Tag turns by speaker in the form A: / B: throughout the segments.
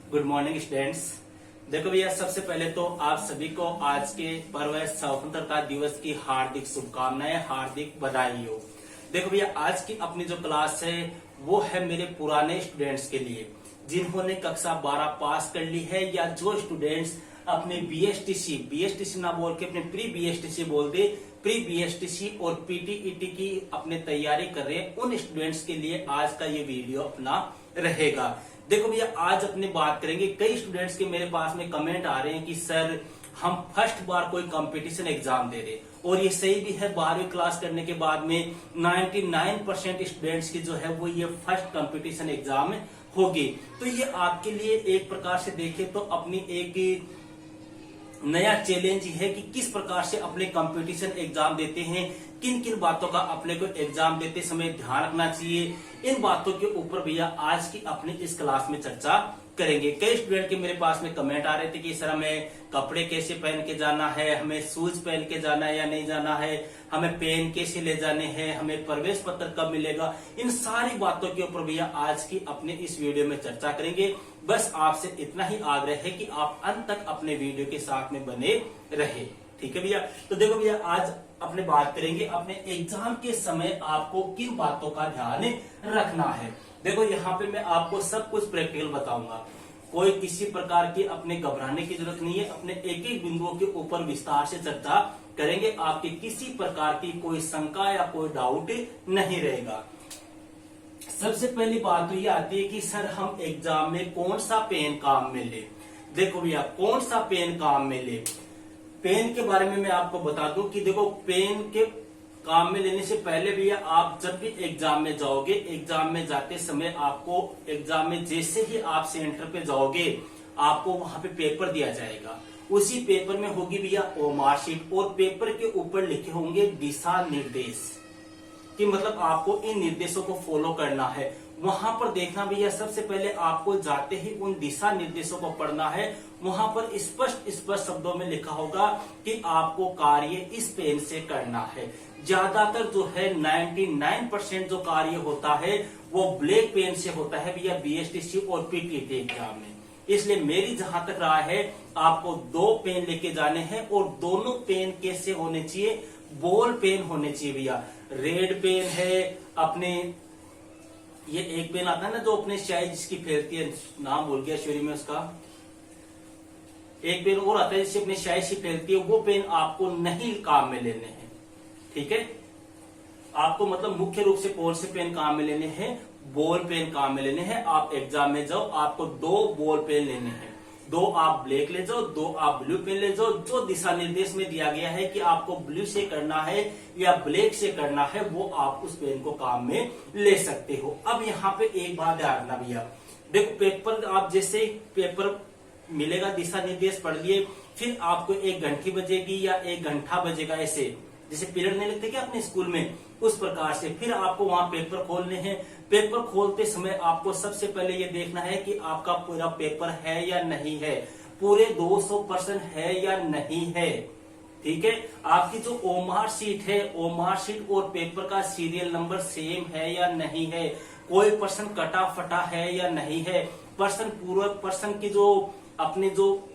A: Good morning students. देखो भैया, सबसे पहले तो आप सभी को आज के पर्व स्वतंत्रता दिवस की हार्दिक शुभकामनाएं, हार्दिक बधाई हो। देखो भैया, आज की अपनी जो क्लास है वो है मेरे पुराने स्टूडेंट्स के लिए जिन्होंने कक्षा 12 पास कर ली है, या जो स्टूडेंट्स अपने बीएसटीसी ना बोल के अपने प्री बीएसटीसी बोल दे, प्री बीएसटीसी और पीटीईटी की अपने तैयारी कर रहे हैं, उन स्टूडेंट्स के लिए आज का ये वीडियो अपना रहेगा। देखो भैया, आज अपनी बात करेंगे, कई स्टूडेंट्स के मेरे पास में कमेंट आ रहे हैं कि सर हम फर्स्ट बार कोई कंपटीशन एग्जाम दे रहे, और ये सही भी है। 12वीं क्लास करने के बाद में 99% स्टूडेंट्स की जो है वो ये फर्स्ट कंपटीशन एग्जाम होगी। तो ये आपके लिए एक प्रकार से देखे तो अपनी एक नया चैलेंज है कि किस प्रकार से अपने कंपटीशन एग्जाम देते हैं, किन किन बातों का अपने को एग्जाम देते समय ध्यान रखना चाहिए। इन बातों के ऊपर भैया आज की अपने इस क्लास में चर्चा करेंगे। कई स्टूडेंट के मेरे पास में कमेंट आ रहे थे कि सर हमें कपड़े कैसे पहन के जाना है, हमें शूज पहन के जाना है या नहीं जाना है, हमें पेन कैसे ले जाने हैं, हमें प्रवेश पत्र कब मिलेगा। इन सारी बातों के ऊपर भैया आज की अपने इस वीडियो में चर्चा करेंगे। बस आपसे इतना ही आग्रह है कि आप अंत तक अपने वीडियो के साथ में बने रहे, ठीक है भैया। तो देखो भैया, आज अपने बात करेंगे अपने एग्जाम के समय आपको किन बातों का ध्यान रखना है। देखो, यहाँ पे मैं आपको सब कुछ प्रैक्टिकल बताऊंगा, कोई किसी प्रकार की अपने घबराने की जरूरत नहीं है। अपने एक एक बिंदुओं के ऊपर विस्तार से चर्चा करेंगे, आपकी किसी प्रकार की कोई शंका या कोई डाउट नहीं रहेगा। सबसे पहली बात तो ये आती है कि सर हम एग्जाम में कौन सा पेन काम में ले। देखो भैया, कौन सा पेन काम में ले, पेन के बारे में मैं आपको बता दूं कि देखो, पेन के काम में लेने से पहले भैया आप जब भी एग्जाम में जाओगे, एग्जाम में जाते समय आपको एग्जाम में जैसे ही आप सेंटर पे जाओगे आपको वहां पे पेपर दिया जाएगा। उसी पेपर में होगी भैया ओमार शीट, और पेपर के ऊपर लिखे होंगे दिशा निर्देश, कि मतलब आपको इन निर्देशों को फॉलो करना है। वहां पर देखना भैया, सबसे पहले आपको जाते ही उन दिशा निर्देशों को पढ़ना है। वहां पर स्पष्ट शब्दों में लिखा होगा कि आपको कार्य इस पेन से करना है। ज्यादातर जो है 99% जो कार्य होता है वो ब्लैक पेन से होता है भैया, बीएसटीसी और पीटीईटी एग्जाम में। इसलिए मेरी जहां तक राय है, आपको 2 पेन लेके जाने हैं, और दोनों पेन कैसे होने चाहिए, बॉल पेन होने चाहिए भैया। रेड पेन है अपने, ये एक पेन आता है ना जो अपने स्याही जिसकी फैलती है, नाम भूल गया शोरी में उसका, एक पेन और आता है जिससे अपने स्याही सी फैलती है, वो पेन आपको नहीं काम में लेने हैं, ठीक है। आपको मतलब मुख्य रूप से कौन से पेन काम में लेने हैं, बॉल पेन काम में लेने हैं। आप एग्जाम में जाओ, आपको 2 बॉल पेन लेने हैं, 2 आप ब्लैक ले जाओ, 2 आप ब्लू पेन ले जाओ। जो दिशा निर्देश में दिया गया है कि आपको ब्लू से करना है या ब्लैक से करना है, वो आप उस पेन को काम में ले सकते हो। अब यहाँ पे एक बात ध्यान रखना भैया, देखो पेपर आप जैसे पेपर मिलेगा, दिशा निर्देश पढ़ लिए, फिर आपको 1 घंटी बजेगी या 1 घंटा बजेगा, ऐसे जैसे पीरियड नहीं लगते क्या अपने स्कूल में, उस प्रकार से फिर आपको वहां पेपर खोलने हैं। पेपर खोलते समय आपको सबसे पहले ये देखना है कि आपका पूरा पेपर है या नहीं है, पूरे 200% है या नहीं है, ठीक है। आपकी जो ओमार शीट है, ओमार शीट और पेपर का सीरियल नंबर सेम है या नहीं है, कोई पर्सन कटा फटा है या नहीं है, पूरा पर्सन की जो अपनी जो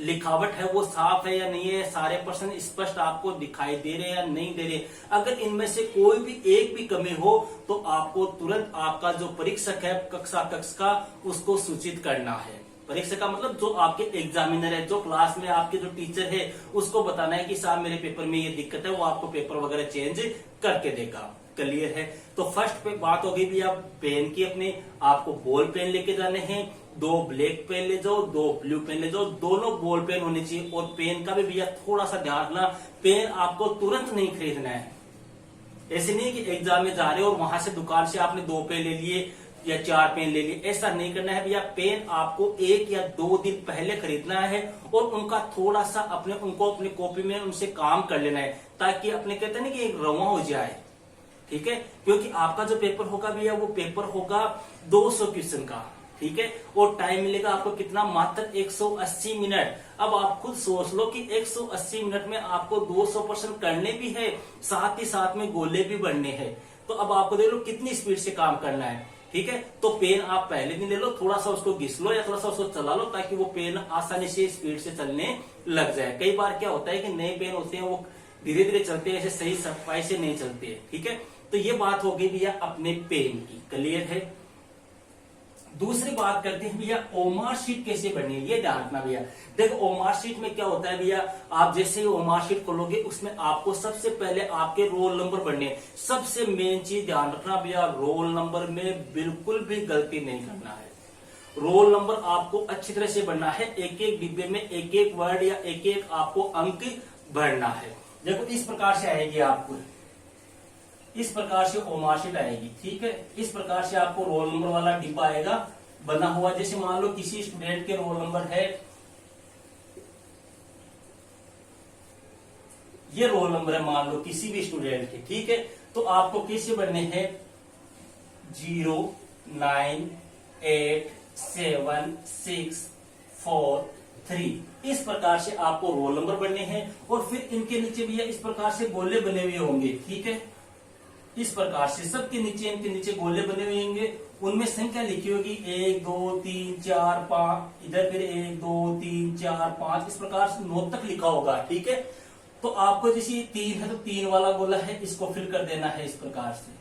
A: लिखावट है वो साफ है या नहीं है, सारे पर्सन स्पष्ट आपको दिखाई दे रहे या नहीं दे रहे। अगर इनमें से कोई भी एक भी कमी हो तो आपको तुरंत आपका जो परीक्षक है कक्षा का, उसको सूचित करना है। परीक्षक का मतलब जो आपके एग्जामिनर है, जो क्लास में आपके जो टीचर है, उसको बताना है कि साहब मेरे पेपर में ये दिक्कत है, वो आपको पेपर वगैरह चेंज करके देगा। क्लियर है। तो फर्स्ट पे बात होगी भी आप पेन की, अपने आपको बॉल पेन लेके जाने हैं, 2 ब्लैक पेन ले जाओ, 2 ब्लू पेन ले जाओ, दोनों बॉल पेन होने चाहिए। और पेन का भी भैया थोड़ा सा ध्यान रखना, पेन आपको तुरंत नहीं खरीदना है। ऐसे नहीं कि एग्जाम में जा रहे हो और वहां से दुकान से आपने 2 पेन ले लिए या 4 पेन ले लिए, ऐसा नहीं करना है भैया। पेन आपको 1 या 2 दिन पहले खरीदना है और उनका थोड़ा सा उनको अपनी कॉपी में उनसे काम कर लेना है, ताकि अपने कहते हैं ना कि एक रवा हो जाए, ठीक है। क्योंकि आपका जो पेपर होगा भैया वो पेपर होगा 200 क्वेश्चन का, ठीक है। और टाइम मिलेगा आपको कितना, मात्र 180 मिनट। अब आप खुद सोच लो कि 180 मिनट में आपको 200% करने भी है, साथ ही साथ में गोले भी बनने हैं। तो अब आपको देख लो कितनी स्पीड से काम करना है। ठीक है। तो पेन आप पहले दिन ले लो, थोड़ा सा उसको घिस लो या थोड़ा सा उसको चला लो ताकि वो पेन आसानी से स्पीड से चलने लग जाए। कई बार क्या होता है कि नए पेन होते हैं वो धीरे धीरे चलते हैं, ऐसे सही सफाई से नहीं चलते हैं, ठीक है। तो ये बात हो गई भैया अपने पेन की, क्लियर है। दूसरी बात करते हैं भैया ओमार शीट कैसे बननी है, ये ध्यान रखना भैया। देखो ओमार शीट में क्या होता है भैया, आप जैसे ही ओमार शीट खोलोगे उसमें आपको सबसे पहले आपके रोल नंबर बनने हैं। सबसे मेन चीज ध्यान रखना भैया, रोल नंबर में बिल्कुल भी गलती नहीं करना है। रोल नंबर आपको अच्छी तरह से बनना है, एक एक डिब्बे में एक एक वर्ड या एक एक आपको अंक भरना है। देखो इस प्रकार से आएगी आपको, इस प्रकार से ओमार शीट आएगी, ठीक है। इस प्रकार से आपको रोल नंबर वाला डिब्बा आएगा बना हुआ। जैसे मान लो किसी स्टूडेंट के रोल नंबर है, ये रोल नंबर है मान लो किसी भी स्टूडेंट के, ठीक है। तो आपको कैसे बनने हैं, 0 9 8 7 6 4 3, इस प्रकार से आपको रोल नंबर बनने हैं। और फिर इनके नीचे भी इस प्रकार से गोले बने हुए होंगे, ठीक है। इस प्रकार से सबके नीचे, इनके नीचे गोले बने हुए होंगे, उनमें संख्या लिखी होगी 1 2 3 4 5, इधर फिर 1 2 3 4 5, इस प्रकार से 9 तक लिखा होगा, ठीक है। तो आपको जैसे 3 है तो 3 वाला गोला है, इसको फिल कर देना है इस प्रकार से।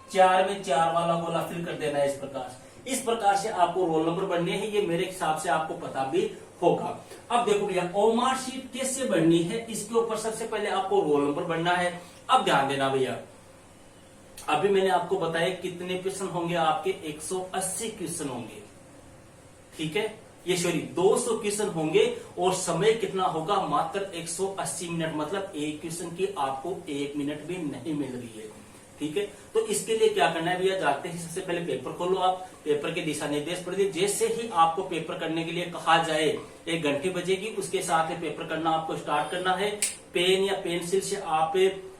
A: 4 में 4 वाला गोला फिल कर देना है इस प्रकार से। इस प्रकार से आपको रोल नंबर बनने हैं, ये मेरे हिसाब से आपको पता भी होगा। अब देखो भैया ओमार शीट कैसे बननी है, इसके ऊपर सबसे पहले आपको रोल नंबर बनना है। अब ध्यान देना भैया, अभी मैंने आपको बताया कितने क्वेश्चन होंगे आपके, 180 क्वेश्चन होंगे, ठीक है। ये सॉरी 200 क्वेश्चन होंगे और समय कितना होगा, मात्र 180 मिनट, मतलब एक क्वेश्चन की आपको 1 मिनट भी नहीं मिल रही है, ठीक है। तो इसके लिए क्या करना है भैया, जाते ही सबसे पहले पेपर खोलो, आप पेपर के दिशा निर्देश पढ़ दीजिए। जैसे ही आपको पेपर करने के लिए कहा जाए 1 घंटी बजेगी, उसके साथ में पेपर करना आपको स्टार्ट करना है। पेन या पेंसिल से आप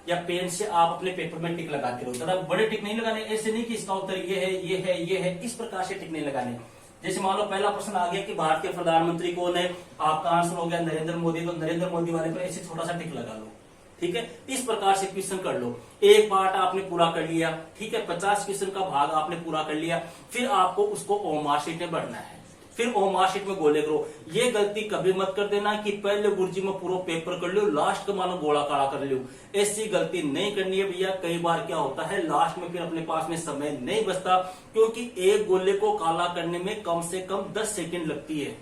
A: या पेन से आप अपने पेपर में टिक लगाते रहो, ज्यादा बड़े टिक नहीं लगाने, ऐसे नहीं कि इसका उत्तर ये है ये है ये है, इस प्रकार से टिक नहीं लगाने। जैसे मान लो पहला प्रश्न आ गया कि भारत के प्रधानमंत्री कौन है, आपका आंसर हो गया नरेंद्र मोदी, तो नरेंद्र मोदी वाले पर ऐसे छोटा सा टिक लगा लो, ठीक है। इस प्रकार से क्वेश्चन कर लो। एक पार्ट आपने पूरा कर लिया, ठीक है, 50 क्वेश्चन का भाग आपने पूरा कर लिया। फिर आपको उसको ओमार शीट में बढ़ना है, फिर ओमार शीट में गोले करो। ये गलती कभी मत कर देना कि पहले गुरुजी में पूरा पेपर कर लो, लास्ट का मानो गोला काला कर लो, ऐसी गलती नहीं करनी है भैया। कई बार क्या होता है लास्ट में फिर अपने पास में समय नहीं बचता, क्योंकि एक गोले को काला करने में कम से कम 10 सेकंड लगती है।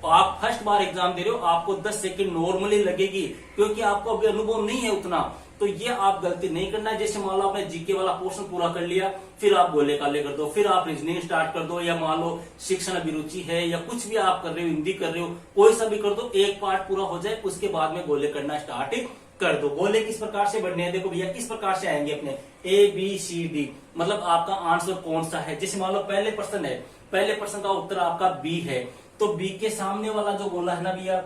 A: आप फर्स्ट बार एग्जाम दे रहे हो, आपको 10 सेकंड नॉर्मली लगेगी, क्योंकि आपको अभी अनुभव नहीं है उतना। तो ये आप गलती नहीं करना है। जैसे मान लो आपने जीके वाला पोर्शन पूरा कर लिया, फिर आप गोले काले कर दो, फिर आप रीजनिंग स्टार्ट कर दो, या मान लो शिक्षण अभिरुचि है या कुछ भी आप कर रहे हो, हिंदी कर रहे हो, कोई सा भी कर दो, एक पार्ट पूरा हो जाए उसके बाद में गोले करना स्टार्ट कर दो। गोले किस प्रकार से बढ़ने हैं, देखो भैया इस प्रकार से आएंगे अपने ABCD, मतलब आपका आंसर कौन सा है। जैसे मान लो पहले प्रश्न है, पहले प्रश्न का उत्तर आपका बी है, तो बी के सामने वाला जो गोला है ना भैया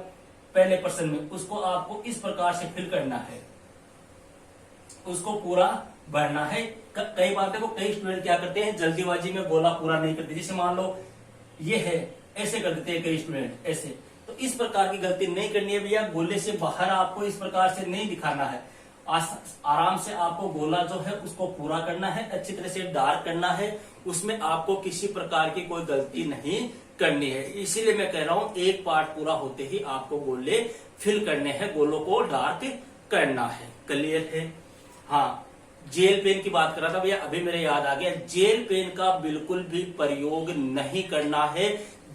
A: पहले प्रश्न में, उसको आपको इस प्रकार से फिल करना है, उसको पूरा भरना है। कई बार देखो कई स्टूडेंट क्या करते हैं जल्दीबाजी में गोला पूरा नहीं करते, जैसे मान लो ये है ऐसे कर देते हैं कई स्टूडेंट ऐसे। तो इस प्रकार की गलती नहीं करनी है भैया। गोले से बाहर आपको इस प्रकार से नहीं दिखाना है, आराम से आपको गोला जो है उसको पूरा करना है, अच्छी तरह से डार्क करना है, उसमें आपको किसी प्रकार की कोई गलती नहीं करनी है। इसीलिए मैं कह रहा हूं एक पार्ट पूरा होते ही आपको गोले फिल करने हैं, गोलों को डार्क करना है, क्लियर है। हाँ, जेल पेन की बात कर रहा था भैया, अभी मेरे याद आ गया, जेल पेन का बिल्कुल भी प्रयोग नहीं करना है।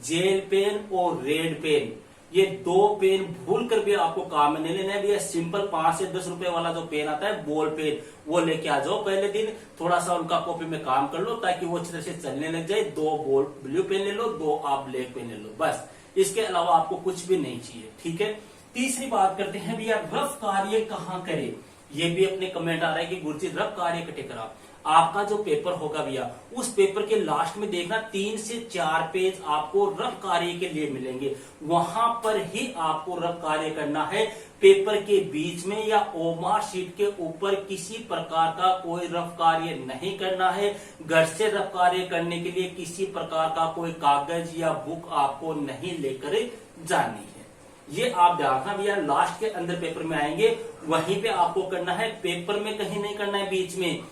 A: जेल पेन और रेड पेन, ये 2 पेन भूल कर भी आपको काम में नहीं लेना है भैया। सिंपल 5 से 10 रुपए वाला जो पेन आता है बॉल पेन, वो लेके आ जाओ। पहले दिन थोड़ा सा उनका कॉपी में काम कर लो ताकि वो अच्छी तरह से चलने लग जाए। 2 बॉल ब्लू पेन ले लो, 2 आप ब्लैक पेन ले लो, बस। इसके अलावा आपको कुछ भी नहीं चाहिए, ठीक है। तीसरी बात करते हैं भैया रफ कार्य कहाँ करें। ये भी अपने कमेंट आ रहा है कि गुरुजी रफ कार्य कटे करा। आपका जो पेपर होगा भैया उस पेपर के लास्ट में देखना 3 से 4 पेज आपको रफ कार्य के लिए मिलेंगे, वहां पर ही आपको रफ कार्य करना है। पेपर के बीच में या ओमार शीट के ऊपर किसी प्रकार का कोई रफ कार्य नहीं करना है। घर से रफ कार्य करने के लिए किसी प्रकार का कोई कागज या बुक आपको नहीं लेकर जानी है। ये आप ध्यान रखना भैया, लास्ट के अंदर पेपर में आएंगे वहीं पे आपको करना है, पेपर में कहीं नहीं करना है बीच में।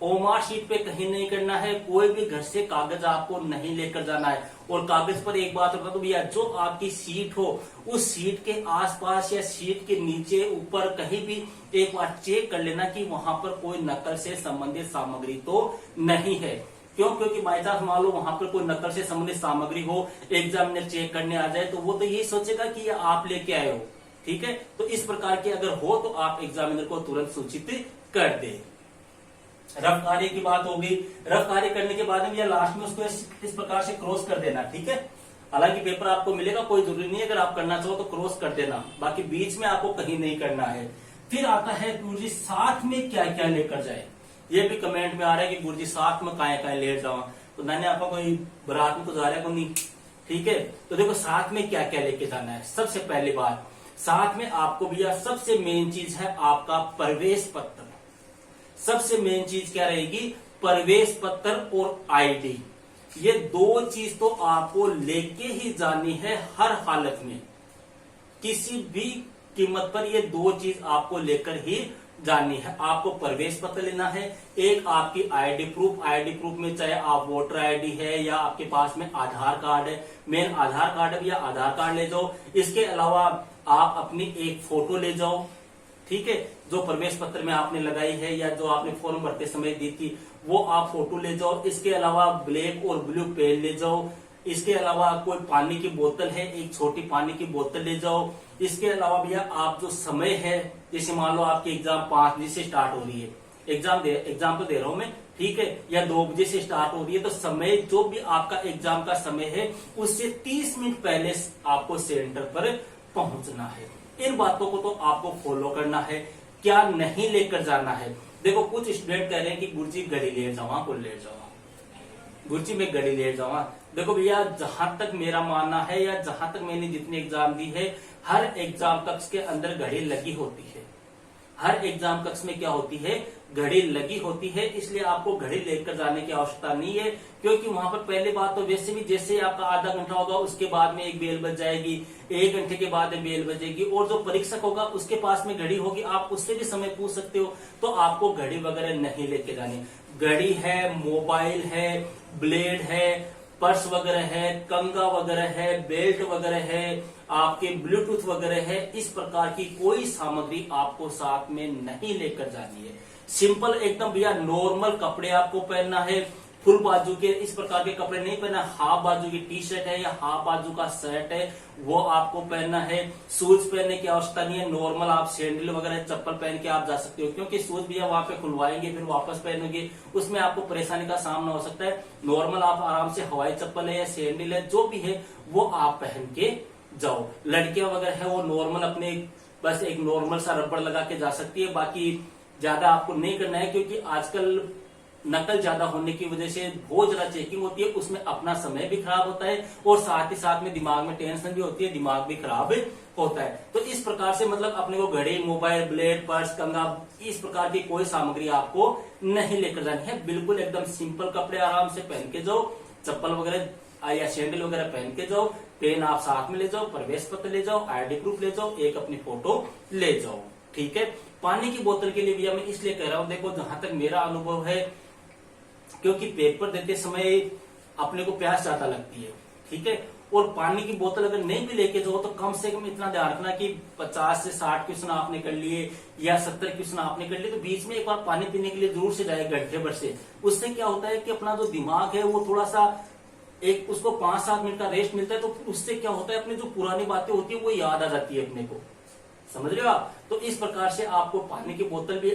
A: ओमार शीट पे कहीं नहीं करना है, कोई भी घर से कागज आपको नहीं लेकर जाना है। और कागज पर एक बात बता दूं भैया, जो आपकी सीट हो उस सीट के आसपास या सीट के नीचे ऊपर कहीं भी एक बार चेक कर लेना कि वहां पर कोई नकल से संबंधित सामग्री तो नहीं है। क्यों? क्योंकि बाई चांस मान लो वहां पर कोई नकल से संबंधित सामग्री हो, एग्जामिनर चेक करने आ जाए तो वो तो यही सोचेगा कि ये आप लेके आए हो। ठीक है, तो इस प्रकार की अगर हो तो आप एग्जामिनर को तुरंत सूचित कर दे। रफ कार्य की बात होगी, रफ कार्य करने के बाद में या लास्ट में उसको इस प्रकार से क्रॉस कर देना। ठीक है, हालांकि पेपर आपको मिलेगा, कोई जरूरी नहीं है, अगर आप करना चाहो तो क्रॉस कर देना, बाकी बीच में आपको कहीं नहीं करना है। फिर आता है गुरुजी साथ में क्या क्या लेकर जाए। ये भी कमेंट में आ रहा है कि गुरुजी साथ में क्या ले जाओ, तो मैंने आपको कोई बारात में तो जा रहा है नहीं। ठीक है, तो देखो साथ में क्या क्या लेके जाना है। सबसे पहली बात, साथ में आपको भैया सबसे मेन चीज है आपका प्रवेश पत्र। सबसे मेन चीज क्या रहेगी? प्रवेश पत्र और आईडी। ये दो चीज तो आपको लेके ही जानी है हर हालत में, किसी भी कीमत पर ये दो चीज आपको लेकर ही जानी है। आपको प्रवेश पत्र लेना है, एक आपकी आईडी प्रूफ। आईडी प्रूफ में चाहे आप वोटर आईडी है या आपके पास में आधार कार्ड है, मेन आधार कार्ड है या आधार कार्ड ले जाओ। इसके अलावा आप अपनी एक फोटो ले जाओ। ठीक है, जो प्रवेश पत्र में आपने लगाई है या जो आपने फॉर्म भरते समय दी थी वो आप फोटो ले जाओ। इसके अलावा ब्लैक और ब्लू पेन ले जाओ। इसके अलावा कोई पानी की बोतल है, एक छोटी पानी की बोतल ले जाओ। इसके अलावा भैया आप जो समय है, जैसे मान लो आपकी एग्जाम 5 बजे से स्टार्ट हो रही है, एग्जाम तो दे रहा हूं मैं, ठीक है, या 2 बजे से स्टार्ट हो रही है, तो समय जो भी आपका एग्जाम का समय है उससे 30 मिनट पहले आपको सेंटर पर पहुंचना है। इन बातों को तो आपको फॉलो करना है। क्या नहीं लेकर जाना है? देखो कुछ स्टूडेंट कह रहे हैं कि गुरुजी घड़ी ले जावा, को ले जावा, गुरुजी में घड़ी ले जावा। देखो भैया, जहां तक मेरा मानना है या जहां तक मैंने जितनी एग्जाम दी है, हर एग्जाम कक्ष के अंदर घड़ी लगी होती है। हर एग्जाम कक्ष में क्या होती है? घड़ी लगी होती है। इसलिए आपको घड़ी लेकर जाने की आवश्यकता नहीं है, क्योंकि वहां पर पहली बात तो वैसे भी जैसे आपका आधा घंटा होगा उसके बाद में एक बेल बज जाएगी, 1 घंटे के बाद में बेल बजेगी, और जो परीक्षक होगा उसके पास में घड़ी होगी, आप उससे भी समय पूछ सकते हो। तो आपको घड़ी वगैरह नहीं लेके जानी। घड़ी है, मोबाइल है, ब्लेड है, पर्स वगैरह है, कंगा वगैरह है, बेल्ट वगैरह है, आपके ब्लूटूथ वगैरह है, इस प्रकार की कोई सामग्री आपको साथ में नहीं लेकर जानी है। सिंपल एकदम भैया नॉर्मल कपड़े आपको पहनना है। फुल बाजू के इस प्रकार के कपड़े नहीं पहनना। हाफ बाजू की टी शर्ट है या हाफ बाजू का शर्ट है वो आपको पहनना है। शूज पहनने की आवश्यकता नहीं है। नॉर्मल आप सैंडल वगैरह चप्पल पहन के आप जा सकते हो, क्योंकि शूज भी वहां पे खुलवाएंगे फिर वापस पहनोगे, उसमें आपको परेशानी का सामना हो सकता है। नॉर्मल आप आराम से हवाई चप्पल है या सैंडल है जो भी है वो आप पहन के जाओ। लड़कियां वगैरह है वो नॉर्मल अपने बस एक नॉर्मल सा रबड़ लगा के जा सकती है, बाकी ज्यादा आपको नहीं करना है, क्योंकि आजकल नकल ज्यादा होने की वजह से बहुत ज्यादा चेकिंग होती है, उसमें अपना समय भी खराब होता है और साथ ही साथ में दिमाग में टेंशन भी होती है, दिमाग भी खराब होता है। तो इस प्रकार से मतलब अपने को घड़ी, मोबाइल, ब्लेड, पर्स, कंगा, इस प्रकार की कोई सामग्री आपको नहीं लेकर जानी है। बिल्कुल एकदम सिंपल कपड़े आराम से पहन के जाओ, चप्पल वगैरह या सैंडल वगैरह पहन के जाओ, पेन आप साथ में ले जाओ, प्रवेश पत्र ले जाओ, आईडी प्रूफ ले जाओ, एक अपनी फोटो ले जाओ। ठीक है, पानी की बोतल के लिए भी मैं इसलिए कह रहा हूं, देखो जहां तक मेरा अनुभव है, क्योंकि पेपर देते समय अपने को प्यास ज्यादा लगती है, ठीक है, और पानी की बोतल अगर नहीं भी लेके जाओ तो कम से कम इतना ध्यान रखना कि 50 से 60 क्वेश्चन आपने कर लिए या 70 क्वेश्चन आपने कर लिए, तो बीच में एक बार पानी पीने के लिए जरूर से जाए घंटे भर से। उससे क्या होता है कि अपना जो दिमाग है वो थोड़ा सा एक उसको 5-7 मिनट का रेस्ट मिलता है, तो उससे क्या होता है अपनी जो पुरानी बातें होती है वो याद आ जाती है अपने को, समझ रहे हो आप। तो इस प्रकार से आपको पानी की बोतल भी,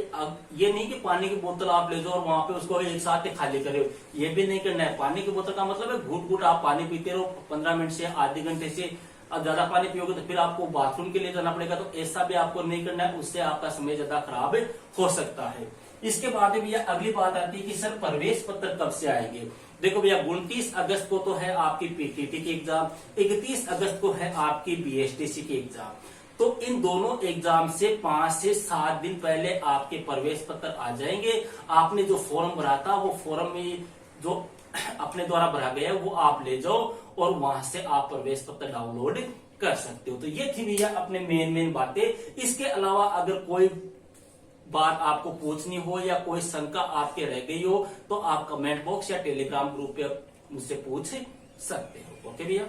A: ये नहीं कि पानी की बोतल आप ले जाओ और वहां पे उसको एक साथ ही खाली करे, ये भी नहीं करना है। पानी की बोतल का मतलब है घूट घूट आप पानी पीते रहो 15 मिनट से आधे घंटे से। अब ज्यादा पानी पियोगे तो फिर आपको बाथरूम के लिए जाना पड़ेगा, तो ऐसा भी आपको नहीं करना है, उससे आपका समय ज्यादा खराब हो सकता है। इसके बाद भैया अगली बात आती है कि सर प्रवेश पत्र कब से आएंगे। देखो भैया 29 अगस्त को तो है आपकी पीटीटी की एग्जाम, 31 अगस्त को है आपकी बीएसटीसी की एग्जाम। तो इन दोनों एग्जाम से 5 से 7 दिन पहले आपके प्रवेश पत्र आ जाएंगे। आपने जो फॉर्म भरा था वो फॉर्म में जो अपने द्वारा भरा गया है वो आप ले जाओ और वहां से आप प्रवेश पत्र डाउनलोड कर सकते हो। तो ये थी भैया अपने मेन बातें। इसके अलावा अगर कोई बात आपको पूछनी हो या कोई शंका आपके रह गई हो तो आप कमेंट बॉक्स या टेलीग्राम ग्रुप पे मुझसे पूछ सकते हो। ओके भैया।